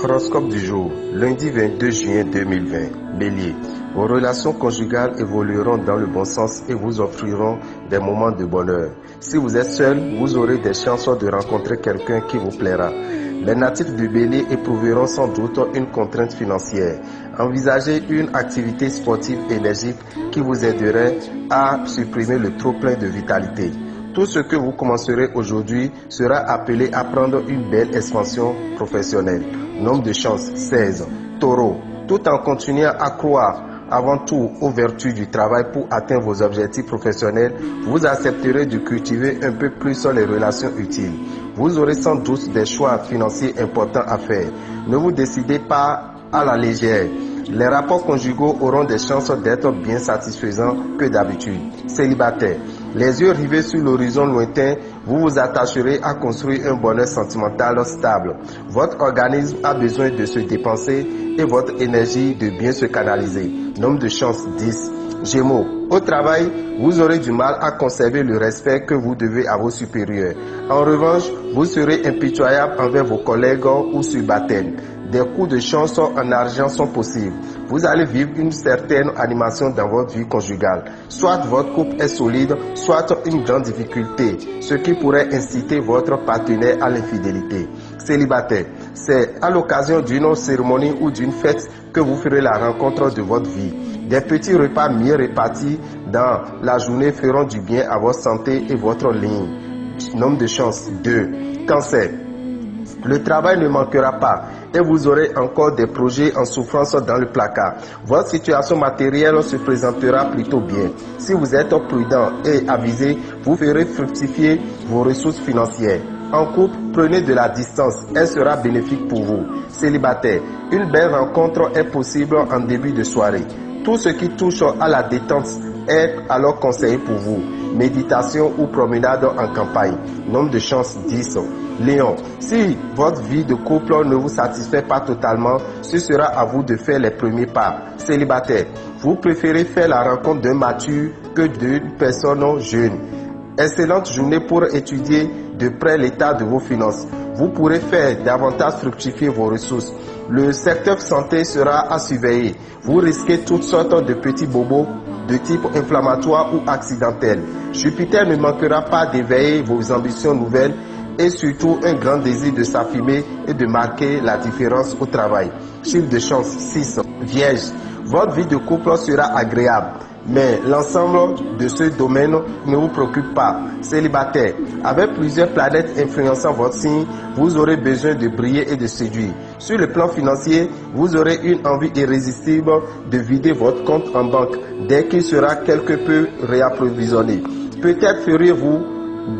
Horoscope du jour, lundi 22 juin 2020. Bélier, vos relations conjugales évolueront dans le bon sens et vous offriront des moments de bonheur. Si vous êtes seul, vous aurez des chances de rencontrer quelqu'un qui vous plaira. Les natifs du Bélier éprouveront sans doute une contrainte financière. Envisagez une activité sportive énergique qui vous aiderait à supprimer le trop-plein de vitalité. Tout ce que vous commencerez aujourd'hui sera appelé à prendre une belle expansion professionnelle. Nombre de chance, 16. Taureau, tout en continuant à croire avant tout aux vertus du travail pour atteindre vos objectifs professionnels, vous accepterez de cultiver un peu plus les relations utiles. Vous aurez sans doute des choix financiers importants à faire. Ne vous décidez pas à la légère. Les rapports conjugaux auront des chances d'être bien satisfaisants que d'habitude. Célibataire, les yeux rivés sur l'horizon lointain, vous vous attacherez à construire un bonheur sentimental stable. Votre organisme a besoin de se dépenser et votre énergie de bien se canaliser. Nombre de chance 10. Gémeaux, au travail, vous aurez du mal à conserver le respect que vous devez à vos supérieurs. En revanche, vous serez impitoyable envers vos collègues ou subalternes. Des coups de chance en argent sont possibles. Vous allez vivre une certaine animation dans votre vie conjugale. Soit votre couple est solide, soit une grande difficulté, ce qui pourrait inciter votre partenaire à l'infidélité. Célibataire, c'est à l'occasion d'une cérémonie ou d'une fête que vous ferez la rencontre de votre vie. Des petits repas mieux répartis dans la journée feront du bien à votre santé et votre ligne. Nombre de chance 2. Cancer. Le travail ne manquera pas et vous aurez encore des projets en souffrance dans le placard. Votre situation matérielle se présentera plutôt bien. Si vous êtes prudent et avisé, vous ferez fructifier vos ressources financières. En couple, prenez de la distance, elle sera bénéfique pour vous. Célibataire, une belle rencontre est possible en début de soirée. Tout ce qui touche à la détente est alors conseillé pour vous. Méditation ou promenade en campagne. Nombre de chance 10. Lion, si votre vie de couple ne vous satisfait pas totalement, ce sera à vous de faire les premiers pas. Célibataire, vous préférez faire la rencontre d'un mature que d'une personne jeune. Excellente journée pour étudier de près l'état de vos finances. Vous pourrez faire davantage fructifier vos ressources. Le secteur santé sera à surveiller. Vous risquez toutes sortes de petits bobos de type inflammatoire ou accidentel. Jupiter ne manquera pas d'éveiller vos ambitions nouvelles et surtout un grand désir de s'affirmer et de marquer la différence au travail. Chiffre de chance 6. Vierge, votre vie de couple sera agréable, mais l'ensemble de ce domaine ne vous préoccupe pas. Célibataire, avec plusieurs planètes influençant votre signe, vous aurez besoin de briller et de séduire. Sur le plan financier, vous aurez une envie irrésistible de vider votre compte en banque dès qu'il sera quelque peu réapprovisionné. Peut-être feriez-vous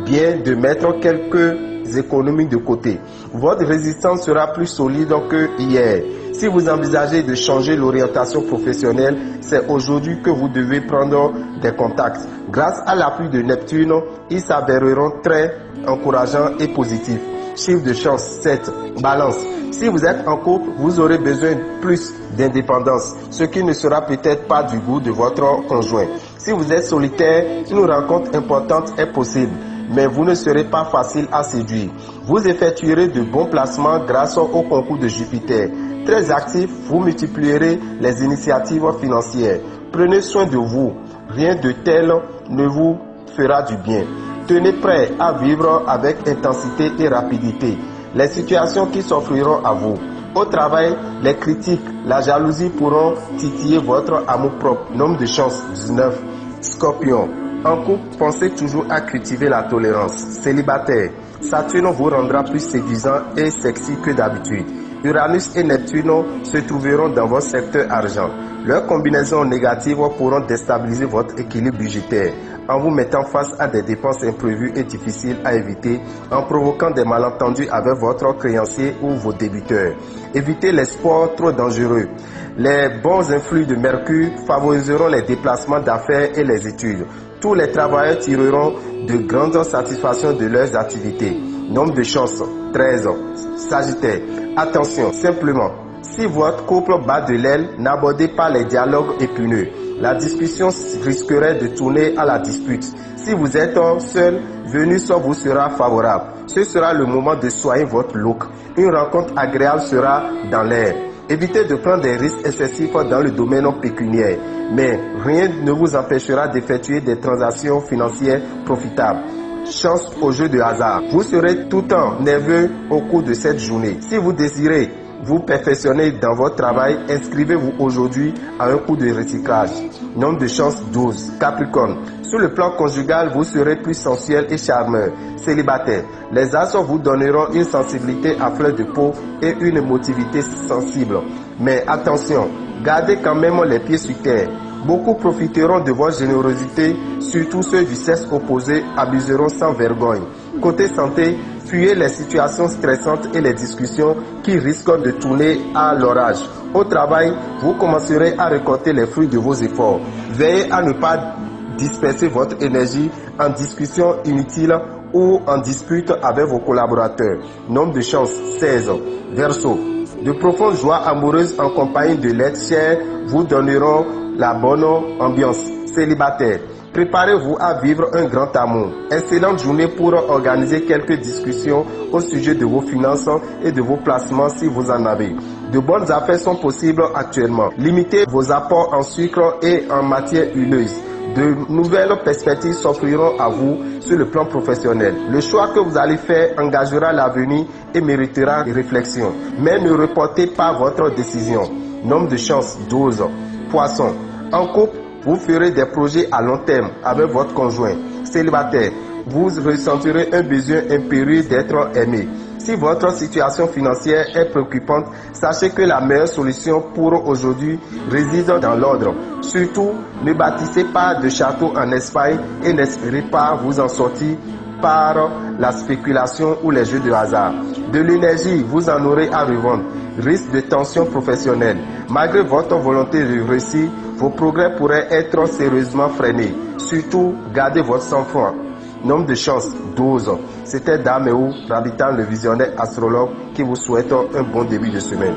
bien de mettre quelques économies de côté. Votre résistance sera plus solide que hier. Si vous envisagez de changer l'orientation professionnelle, c'est aujourd'hui que vous devez prendre des contacts. Grâce à l'appui de Neptune, ils s'avéreront très encourageants et positifs. Chiffre de chance 7. Balance. Si vous êtes en couple, vous aurez besoin de plus d'indépendance, ce qui ne sera peut-être pas du goût de votre conjoint. Si vous êtes solitaire, une rencontre importante est possible, mais vous ne serez pas facile à séduire. Vous effectuerez de bons placements grâce au concours de Jupiter. Très actif, vous multiplierez les initiatives financières. Prenez soin de vous. Rien de tel ne vous fera du bien. Tenez prêt à vivre avec intensité et rapidité les situations qui s'offriront à vous. Au travail, les critiques, la jalousie pourront titiller votre amour-propre. Nombre de chance 19. Scorpion, en couple, pensez toujours à cultiver la tolérance. Célibataire, Saturne vous rendra plus séduisant et sexy que d'habitude. Uranus et Neptune se trouveront dans votre secteur argent. Leurs combinaisons négatives pourront déstabiliser votre équilibre budgétaire en vous mettant face à des dépenses imprévues et difficiles à éviter, en provoquant des malentendus avec votre créancier ou vos débiteurs. Évitez les sports trop dangereux. Les bons influx de Mercure favoriseront les déplacements d'affaires et les études. Tous les travailleurs tireront de grandes satisfactions de leurs activités. Nombre de chance 13. Sagittaire, attention, simplement, Si votre couple bat de l'aile, n'abordez pas les dialogues épineux. La discussion risquerait de tourner à la dispute. Si vous êtes seul, Vénus vous sera favorable. Ce sera le moment de soigner votre look. Une rencontre agréable sera dans l'air. Évitez de prendre des risques excessifs dans le domaine pécuniaire, mais rien ne vous empêchera d'effectuer des transactions financières profitables. Chance au jeu de hasard. Vous serez tout le temps nerveux au cours de cette journée. Si vous désirez vous perfectionner dans votre travail, inscrivez-vous aujourd'hui à un cours de recyclage. Nombre de chance 12. Capricorne. Sur le plan conjugal, vous serez plus sensuel et charmeur. Célibataire. Les astres vous donneront une sensibilité à fleur de peau et une émotivité sensible. Mais attention, gardez quand même les pieds sur terre. Beaucoup profiteront de votre générosité, surtout ceux du sexe opposé abuseront sans vergogne. Côté santé, fuyez les situations stressantes et les discussions qui risquent de tourner à l'orage. Au travail, vous commencerez à récolter les fruits de vos efforts. Veillez à ne pas disperser votre énergie en discussions inutiles ou en dispute avec vos collaborateurs. Nombre de chance 16. Verseau. De profondes joies amoureuses en compagnie de l'être cher vous donneront la bonne ambiance. Célibataire. Préparez-vous à vivre un grand amour. Excellente journée pour organiser quelques discussions au sujet de vos finances et de vos placements si vous en avez. De bonnes affaires sont possibles actuellement. Limitez vos apports en sucre et en matières huileuses. De nouvelles perspectives s'offriront à vous sur le plan professionnel. Le choix que vous allez faire engagera l'avenir et méritera réflexion. Mais ne reportez pas votre décision. Nombre de chance 12. Poisson. En couple, vous ferez des projets à long terme avec votre conjoint. Célibataire, vous ressentirez un besoin impérieux d'être aimé. Si votre situation financière est préoccupante, sachez que la meilleure solution pour aujourd'hui réside dans l'ordre. Surtout, ne bâtissez pas de château en Espagne et n'espérez pas vous en sortir par la spéculation ou les jeux de hasard. De l'énergie, vous en aurez à revendre. Risque de tension professionnelle. Malgré votre volonté de réussir, vos progrès pourraient être sérieusement freinés. Surtout, gardez votre sang-froid. Nombre de chance 12. C'était Daméou, Rabitan, le visionnaire astrologue, qui vous souhaite un bon début de semaine.